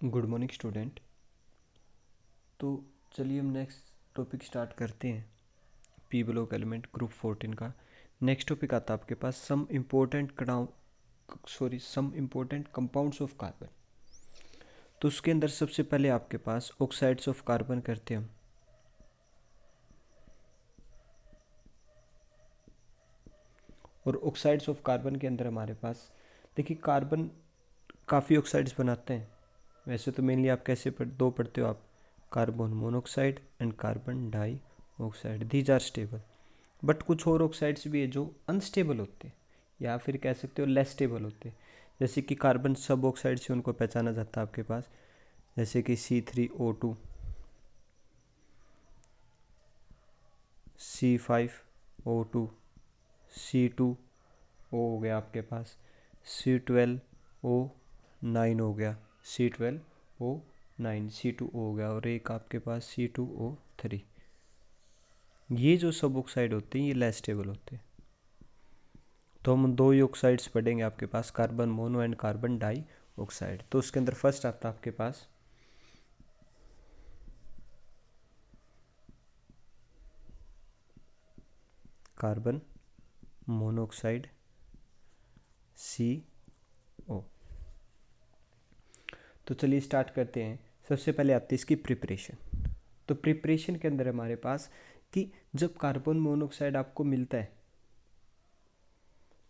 Good morning student. तो चलिए हम नेक्स्ट टॉपिक स्टार्ट करते हैं। पी ब्लॉक एलिमेंट ग्रुप 14 का नेक्स्ट टॉपिक आता है आपके पास some important compounds of carbon. तो उसके अंदर सबसे पहले आपके पास ऑक्साइड्स ऑफ कार्बन करते हैं हम। और ऑक्साइड्स ऑफ कार्बन के अंदर हमारे पास देखिए कार्बन काफ़ी ऑक्साइड्स बनाते हैं। वैसे तो मेनली आप कैसे दो पढ़ते हो आप, carbon monoxide and carbon die oxide, these are stable. But कुछ और ऑक्साइड्स भी है जो अनस्टेबल होते हैं या फिर कह सकते हो लेस स्टेबल होते हैं। जैसे कि कार्बन सब ऑक्साइड से उनको पहचाना जाता है आपके पास, जैसे कि C3O2, C5O2, C2O हो गया आपके पास, C12O9 हो गया, C12O9 C2O हो गया, और एक आपके पास C2O3। ये जो सब ऑक्साइड होते हैं ये लेस स्टेबल होते हैं। तो हम दो ही ऑक्साइड्स पढ़ेंगे आपके पास, carbon mono and carbon die oxide. तो उसके अंदर फर्स्ट आता है आपके पास कार्बन मोनोऑक्साइड CO। तो चलिए स्टार्ट करते हैं। सबसे पहले आती है इसकी प्रिपरेशन। तो प्रिपरेशन के अंदर हमारे पास कि जब कार्बन मोनोऑक्साइड आपको मिलता है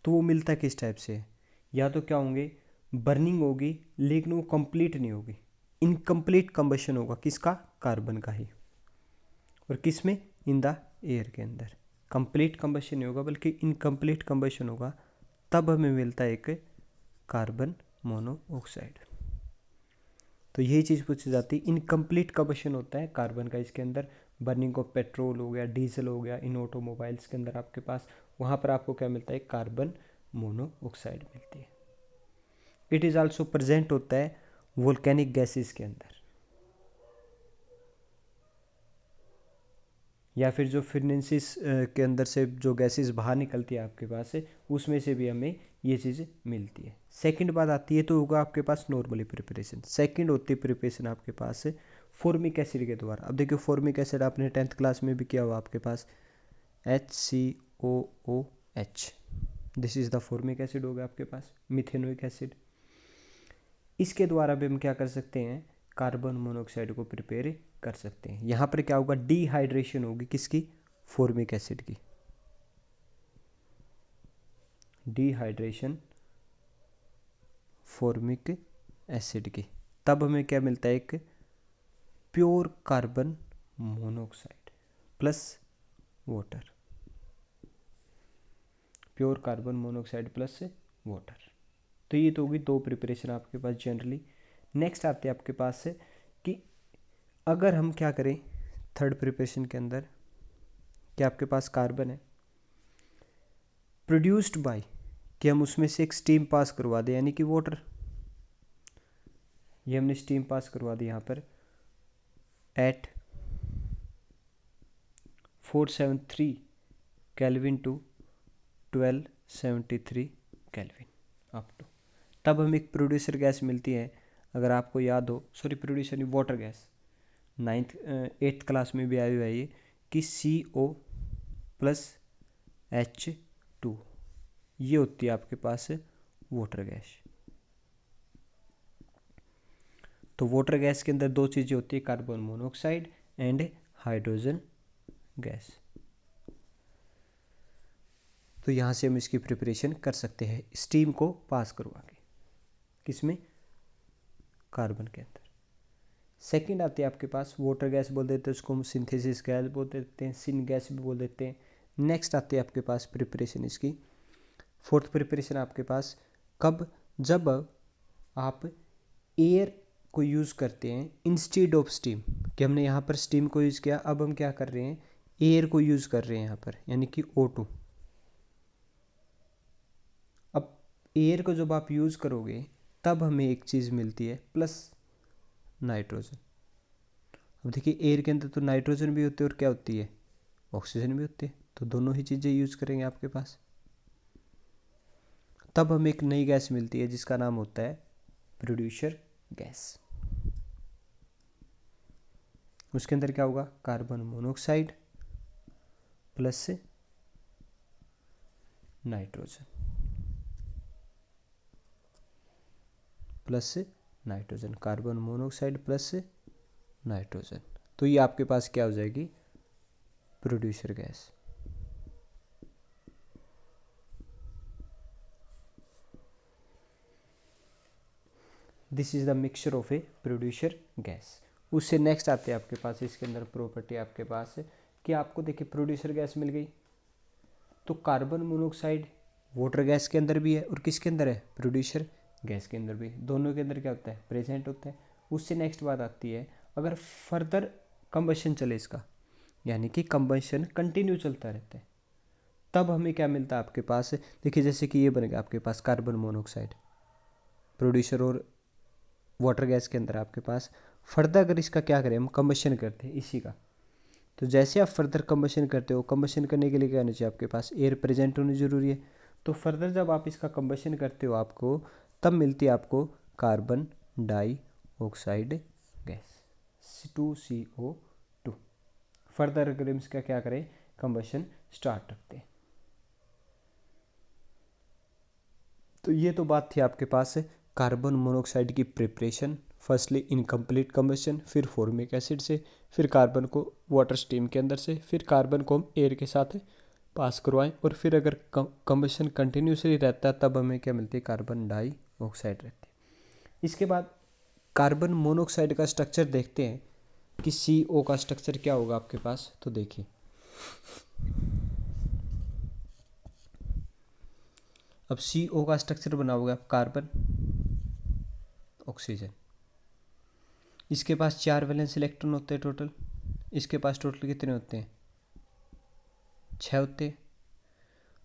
तो वो मिलता किस टाइप से है, या तो क्या होंगे, बर्निंग होगी लेकिन वो कंप्लीट नहीं होगी, इनकम्प्लीट कंबशन होगा किसका, कार्बन का ही। और किस में, इन द एयर के अंदर कंप्लीट कंबशन नहीं होगा बल्कि इनकम्प्लीट कंबशन होगा, तब हमें मिलता है एक कार्बन मोनोऑक्साइड। तो यही चीज़ पूछी जाती है, इनकम्प्लीट कंबशन होता है कार्बन का इसके अंदर। बर्निंग ऑफ पेट्रोल हो गया, डीजल हो गया, इन ऑटोमोबाइल्स के अंदर आपके पास, वहाँ पर आपको क्या मिलता है, कार्बन मोनोऑक्साइड मिलती है। इट इज़ आल्सो प्रेजेंट होता है वोल्केनिक गैसेस के अंदर, या फिर जो फिनेंसिस के अंदर से जो गैसेस बाहर निकलती है आपके पास से, उसमें से भी हमें ये चीज़ मिलती है। सेकंड बात आती है तो होगा आपके पास नॉर्मली प्रिपरेशन। सेकंड होती है प्रिपरेशन आपके पास से फॉर्मिक एसिड के द्वारा। अब देखिए फॉर्मिक एसिड आपने 10th क्लास में भी किया हुआ आपके पास, HCOOH, this is the formic acid हो गया आपके पास, मिथेनोइक एसिड। इसके द्वारा भी हम क्या कर सकते हैं, कार्बन मोनोऑक्साइड को प्रिपेयर कर सकते हैं। यहाँ पर क्या होगा, डिहाइड्रेशन होगी किसकी, फॉर्मिक एसिड की, डिहाइड्रेशन फॉर्मिक एसिड की, तब हमें क्या मिलता है, एक pure carbon monoxide plus water, pure carbon monoxide plus water. तो ये तो होगी दो प्रिपरेशन आपके पास जनरली। नेक्स्ट आते हैं आपके पास से कि अगर हम क्या करें थर्ड प्रिपरेशन के अंदर, कि आपके पास कार्बन है प्रोड्यूस्ड बाय, कि हम उसमें से एक स्टीम पास करवा दें, यानी कि वाटर। ये हमने स्टीम पास करवा दी यहाँ पर at 473 kelvin to 1273 kelvin up to, तब हमें एक प्रोड्यूसर गैस मिलती है। अगर आपको याद हो, सॉरी प्रोड्यूसर नहीं, वाटर गैस, 8th क्लास में भी आई हुई है ये, कि CO+H2, ये होती है आपके पास वाटर गैस। तो वाटर गैस के अंदर दो चीज़ें होती है, carbon monoxide and hydrogen gas. तो यहाँ से हम इसकी प्रिपरेशन कर सकते हैं स्टीम को पास करवा के, किसमें, कार्बन के अंदर। सेकंड आती है आपके पास वाटर गैस बोल देते हैं उसको, हम सिंथेसिस गैस बोल देते हैं, सिन गैस भी बोल देते हैं। नेक्स्ट आती है आपके पास प्रिपरेशन इसकी, फोर्थ प्रिपरेशन आपके पास कब, जब आप एयर को यूज़ करते हैं इंस्टेड ऑफ स्टीम, कि हमने यहाँ पर स्टीम को यूज़ किया, अब हम क्या कर रहे हैं, एयर को यूज़ कर रहे हैं यहाँ पर, यानी कि O2। अब एयर को जब आप यूज़ करोगे तब हमें एक चीज़ मिलती है प्लस नाइट्रोजन। अब देखिए एयर के अंदर तो नाइट्रोजन भी होती है और क्या होती है, ऑक्सीजन भी होती है, तो दोनों ही चीज़ें यूज़ करेंगे आपके पास, तब हमें एक नई गैस मिलती है जिसका नाम होता है प्रोड्यूसर गैस। उसके अंदर क्या होगा, carbon monoxide plus nitrogen plus nitrogen, carbon monoxide plus nitrogen. तो ये आपके पास क्या हो जाएगी, producer gas. This is the mixture of a producer gas. उससे नेक्स्ट आते हैं आपके पास, इसके अंदर प्रॉपर्टी आपके पास है कि आपको देखिए प्रोड्यूसर गैस मिल गई, तो कार्बन मोनोऑक्साइड वाटर गैस के अंदर भी है और किसके अंदर है, प्रोड्यूसर गैस के अंदर भी, दोनों के अंदर क्या होता है, प्रेजेंट होता है। उससे नेक्स्ट बात आती है, अगर फर्दर कंबशन चले इसका, यानी कि कंबशन कंटिन्यू चलता रहता है, तब हमें क्या मिलता है आपके पास, देखिए जैसे कि ये बनेगा आपके पास कार्बन मोनोऑक्साइड प्रोड्यूसर और वाटर गैस के अंदर आपके पास, फर्दर अगर इसका क्या करें हम, कंबशन करते हैं इसी का, तो जैसे आप फर्दर कंबशन करते हो, कंबशन करने के लिए क्या होना चाहिए आपके पास, एयर प्रेजेंट होनी जरूरी है। तो फर्दर जब आप इसका कंबशन करते हो आपको तब मिलती है आपको कार्बन डाई ऑक्साइड गैस, C2CO2। फर्दर अगर हम इसका क्या करें, कंबशन स्टार्ट रखते हैं। तो ये तो बात थी आपके पास कार्बन मोनोऑक्साइड की प्रिपरेशन, फर्स्टली इनकम्प्लीट कंबशन, फिर फॉर्मिक एसिड से, फिर कार्बन को वाटर स्टीम के अंदर से, फिर कार्बन को हम एयर के साथ पास करवाएं, और फिर अगर कंबशन कंटिन्यूसली रहता है तब हमें क्या मिलती है, कार्बन डाई ऑक्साइड रहती है। इसके बाद कार्बन मोनोऑक्साइड का स्ट्रक्चर देखते हैं कि CO का स्ट्रक्चर क्या होगा आपके पास। तो देखिए अब CO का स्ट्रक्चर बना होगा कार्बन ऑक्सीजन, इसके पास 4 वैलेंस इलेक्ट्रॉन होते हैं टोटल, इसके पास टोटल कितने होते हैं, 6 होते हैं।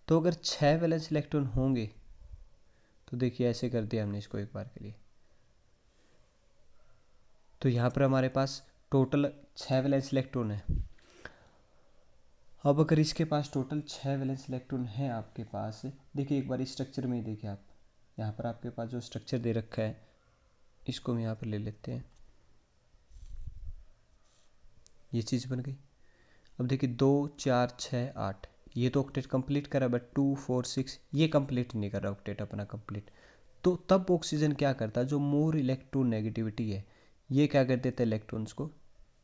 तो अगर 6 वैलेंस इलेक्ट्रॉन होंगे, तो देखिए ऐसे कर दिया हमने इसको एक बार के लिए, तो यहाँ पर हमारे पास टोटल 6 वैलेंस इलेक्ट्रॉन है। अब अगर इसके पास टोटल 6 वैलेंस इलेक्ट्रॉन है आपके पास, देखिए एक बार इस स्ट्रक्चर में ही देखिए आप, यहाँ पर आपके पास जो स्ट्रक्चर दे रखा है इसको हम यहाँ पर ले लेते हैं, ये चीज़ बन गई। अब देखिए 2 4 6 8, ये तो ऑक्टेट कंप्लीट करा, बट 2 4 6 ये कंप्लीट नहीं कर रहा ऑक्टेट अपना कंप्लीट। तो तब ऑक्सीजन क्या करता है, जो मोर इलेक्ट्रॉन नेगेटिविटी है ये क्या कर देता है, इलेक्ट्रॉन्स को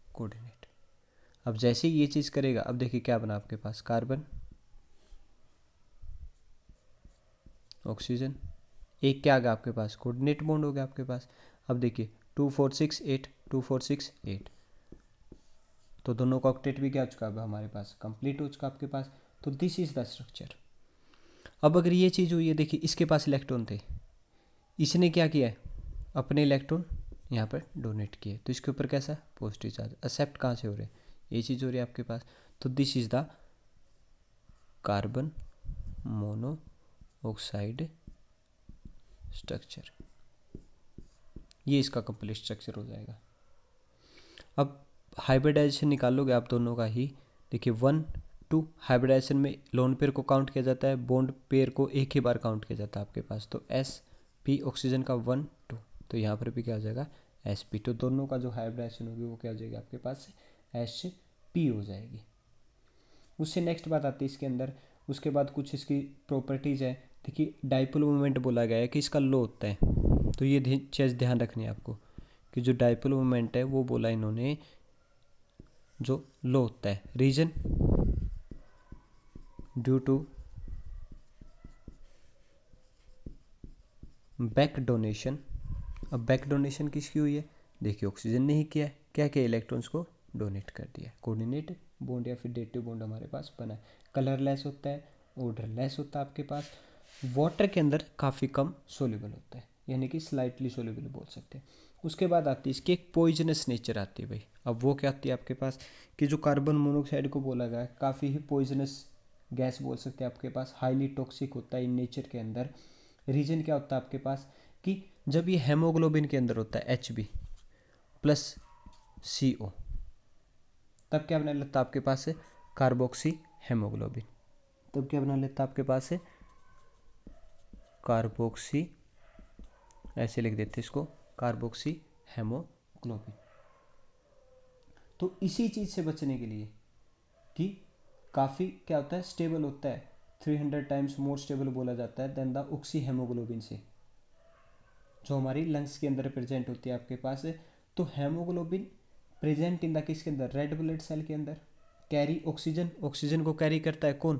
कोऑर्डिनेट। अब जैसे ही ये चीज़ करेगा, अब देखिए क्या बना आपके पास, कार्बन ऑक्सीजन, एक क्या आ गया आपके पास, कोऑर्डिनेट बॉन्ड हो गया आपके पास। अब देखिए 2 4 6 8 2 4 6 8, तो दोनों का ऑक्टेट भी क्या हो चुका है हमारे पास, कंप्लीट हो चुका आपके पास। तो दिस इज द स्ट्रक्चर। अब अगर ये चीज़ हुई है, देखिए इसके पास इलेक्ट्रॉन थे, इसने क्या किया है, अपने इलेक्ट्रॉन यहाँ पर डोनेट किए, तो इसके ऊपर कैसा पॉजिटिव चार्ज एक्सेप्ट कहाँ से हो रहे हैं, ये चीज़ हो रही है आपके पास। तो this is the carbon mono oxide structure, ये इसका कंप्लीट स्ट्रक्चर हो जाएगा। अब हाइब्रिडाइजेशन निकालोगे आप दोनों का ही, देखिए 1 2, हाइब्रिडाइजेशन में लोन पेयर को काउंट किया जाता है, बॉन्ड पेयर को एक ही बार काउंट किया जाता है आपके पास। तो SP ऑक्सीजन का 1 2, तो यहाँ पर भी क्या हो जाएगा, SP। तो दोनों का जो हाइब्रिडाइजेशन होगी वो क्या हो जाएगी आपके पास, HP हो जाएगी। उससे नेक्स्ट बात आती है इसके अंदर, उसके बाद कुछ इसकी प्रॉपर्टीज़ है। देखिए डाइपोल मोमेंट बोला गया है कि इसका लो होता है, तो ये चीज़ ध्यान रखनी है आपको कि जो डाइपोल मोमेंट है वो बोला इन्होंने जो लो होता है, reason due to back donation. अब बैक डोनेशन किसकी हुई है, देखिए ऑक्सीजन ने ही किया है, क्या किया, इलेक्ट्रॉन्स को डोनेट कर दिया, कोऑर्डिनेट बॉन्ड या फिर डेटिव बॉन्ड हमारे पास बना है। कलरलेस होता है, ऑर्डरलेस होता है आपके पास, वाटर के अंदर काफ़ी कम सोल्यूबल होता है, यानी कि स्लाइटली सोल्यूबल बोल सकते हैं। उसके बाद आती है इसकी एक पॉइजनस नेचर आती है भाई। अब वो क्या आती है आपके पास कि जो कार्बन मोनोऑक्साइड को बोला गया है काफ़ी ही पॉइजनस गैस बोल सकते हैं आपके पास, हाईली टॉक्सिक होता है इन नेचर के अंदर। रीजन क्या होता है आपके पास कि जब ये हेमोग्लोबिन के अंदर होता है HB प्लस CO, तब क्या बना लेता है आपके पास है, कार्बोक्सी हेमोग्लोबिन। तब क्या बना लेता है आपके पास है, कार्बोक्सी, ऐसे लिख देते इसको, कार्बोक्सी हेमोग्लोबिन। तो इसी चीज़ से बचने के लिए कि काफ़ी क्या होता है, स्टेबल होता है, 300 टाइम्स मोर स्टेबल बोला जाता है देन द ऑक्सी हेमोग्लोबिन से, जो हमारी लंग्स के अंदर प्रेजेंट होती है आपके पास। तो हेमोग्लोबिन प्रेजेंट इन द किसके अंदर, रेड ब्लड सेल के अंदर, कैरी ऑक्सीजन, ऑक्सीजन को कैरी करता है कौन,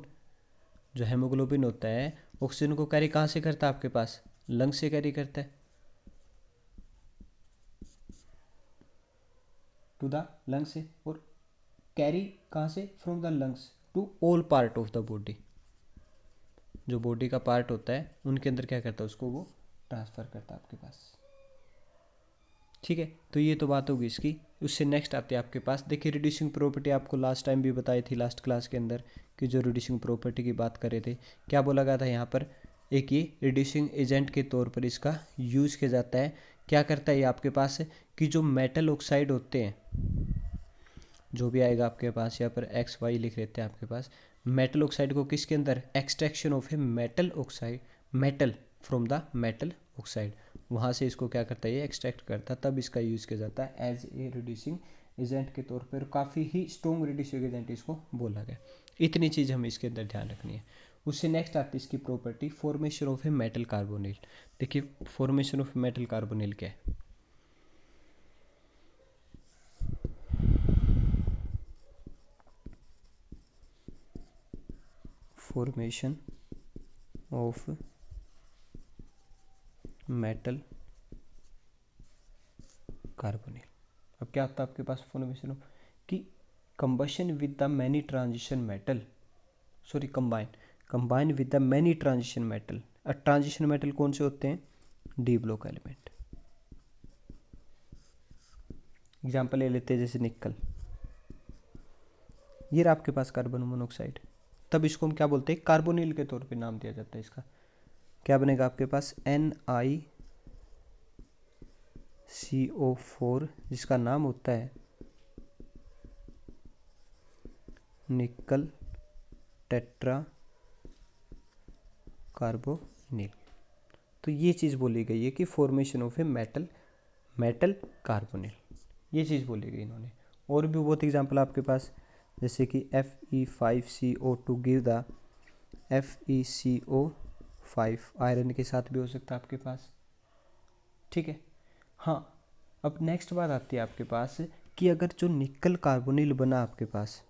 जो हेमोग्लोबिन होता है ऑक्सीजन को कैरी कहाँ से करता है आपके पास, लंग्स से कैरी करता है टू द लंग्स से, और कैरी कहाँ से, from the lungs to all part of the body, जो बॉडी का पार्ट होता है उनके अंदर क्या करता है, उसको वो ट्रांसफ़र करता है आपके पास। ठीक है, तो ये तो बात होगी इसकी। उससे नेक्स्ट आते हैं आपके पास, देखिए रिड्यूसिंग प्रॉपर्टी आपको लास्ट टाइम भी बताई थी लास्ट क्लास के अंदर, कि जो रिड्यूसिंग प्रॉपर्टी की बात कर रहे थे, क्या बोला गया था यहाँ पर, एक ये रिड्यूसिंग एजेंट के तौर पर इसका यूज़ किया जाता है। क्या करता है ये आपके पास, कि जो मेटल ऑक्साइड होते हैं, जो भी आएगा आपके पास यहाँ पर एक्स वाई लिख लेते हैं आपके पास, मेटल ऑक्साइड को किसके अंदर, extraction of a metal oxide, metal from the metal oxide, वहाँ से इसको क्या करता है ये एक्सट्रैक्ट करता है, तब इसका यूज़ किया जाता है एज ए रिड्यूसिंग एजेंट के तौर पर। काफ़ी ही स्ट्रॉन्ग रिड्यूसिंग एजेंट इसको बोला गया। इतनी चीज़ हमें इसके अंदर ध्यान रखनी है। उससे नेक्स्ट आती है इसकी property, formation of a metal carbonyl. देखिए फॉर्मेशन ऑफ मेटल कार्बोनिल क्या है, फॉर्मेशन ऑफ मेटल कार्बोनिल। अब क्या आता है आपके पास फॉर्मेशन ऑफ, कि combustion with the many transition metal, sorry combine with the many transition metal. Transition metal कौन से होते हैं, डी ब्लॉक एलिमेंट। एग्जांपल ले लेते हैं जैसे निकल, ये रहा आपके पास कार्बन मोनोऑक्साइड, तब इसको हम क्या बोलते हैं, कार्बोनिल के तौर पे नाम दिया जाता है इसका। क्या बनेगा आपके पास, NiCO4, जिसका नाम होता है निकल टेट्रा कार्बोनिल। तो ये चीज़ बोली गई है कि formation of a metal carbonyl, ये चीज़ बोली गई इन्होंने। और भी बहुत एग्जांपल आपके पास, जैसे कि Fe5CO2 give the FeCO5, iron के साथ भी हो सकता है आपके पास। ठीक है, हाँ। अब नेक्स्ट बात आती है आपके पास, कि अगर जो निकल कार्बोनिल बना आपके पास,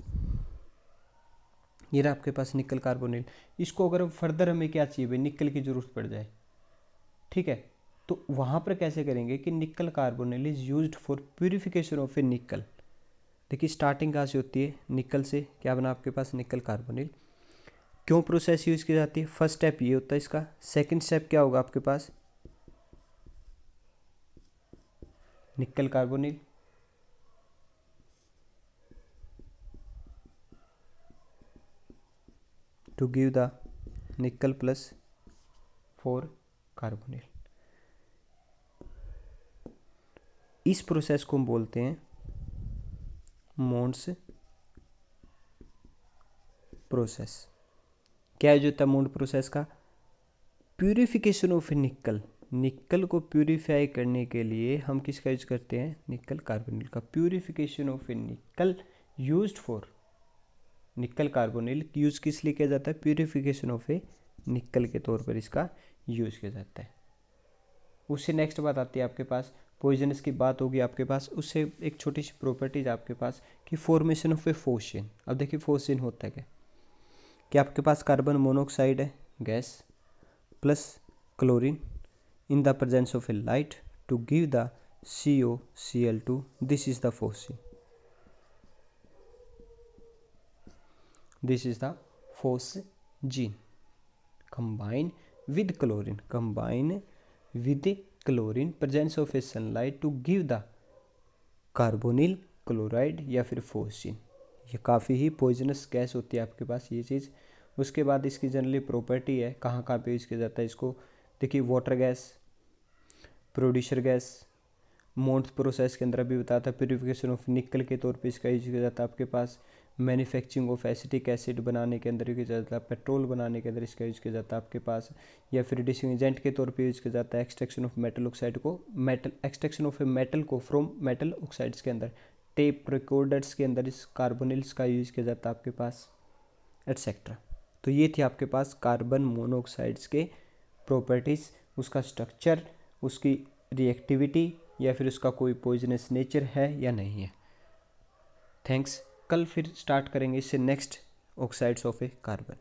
ये रहा आपके पास निकल कार्बोनिल, इसको अगर फर्दर हमें क्या चाहिए भाई, निकल की ज़रूरत पड़ जाए, ठीक है, तो वहाँ पर कैसे करेंगे, कि nickel carbonyl is used for purification of a nickel. देखिए स्टार्टिंग कहाँ से होती है, निकल से, क्या बना आपके पास, निकल कार्बोनिल। क्यों प्रोसेस यूज़ की जाती है, फर्स्ट स्टेप ये होता है इसका। सेकंड स्टेप क्या होगा आपके पास, nickel carbonyl to give the nickel plus 4 carbonyl. इस प्रोसेस को हम बोलते हैं मोन्स प्रोसेस। क्या है जो था मोन्स प्रोसेस का, प्यूरिफिकेशन ऑफ निकल, निकल को प्यूरिफाई करने के लिए हम किसका यूज करते हैं, निकल कार्बोनिल का। प्यूरिफिकेशन ऑफ ए निकल यूज्ड फॉर, निकल कार्बोनिल यूज किस लिए किया जाता है, प्यूरिफिकेशन ऑफ ए निकल के तौर पर इसका यूज किया जाता है। उससे नेक्स्ट बात आती है आपके पास, पॉइजनस की बात होगी आपके पास, उससे एक छोटी सी प्रॉपर्टीज आपके पास, कि फॉर्मेशन ऑफ ए फोस्फेन। अब देखिए फोस्फेन होता है क्या, कि आपके पास कार्बन मोनोऑक्साइड है gas plus chlorine in the presence of a light to give the COCl2, this is the phosgene, this is the phosgene, combine with chlorine, combine with chlorine, presence of a sunlight to give the carbonyl chloride या फिर phosgene. ये काफ़ी ही poisonous gas होती है आपके पास ये चीज़। उसके बाद इसकी जनरली प्रॉपर्टी है, कहाँ कहाँ पे यूज़ किया जाता है इसको, देखिए water gas, producer gas, Mond's process के अंदर अभी बताया था, प्यूरिफिकेशन ऑफ निकल के तौर पे इसका यूज किया जाता है आपके पास, मैन्युफैक्चरिंग ऑफ एसिटिक एसिड बनाने के अंदर यूज किया जाता है, पेट्रोल बनाने के अंदर इसका यूज किया जाता है आपके पास, या फिर रिड्यूसिंग एजेंट के तौर पे यूज किया जाता है एक्सट्रैक्शन ऑफ मेटल ऑक्साइड को, मेटल एक्सट्रैक्शन ऑफ मेटल को फ्रॉम मेटल ऑक्साइड्स के अंदर, टेप रिकॉर्डर्स के अंदर इस कार्बोनिल्स का यूज़ किया जाता है आपके पास, एटसेट्रा। तो ये थी आपके पास कार्बन मोनोऑक्साइड्स के प्रॉपर्टीज़, उसका स्ट्रक्चर, उसकी रिएक्टिविटी या फिर उसका कोई पॉइजनस नेचर है या नहीं है। थैंक्स। कल फिर स्टार्ट करेंगे इससे next oxides of A carbon.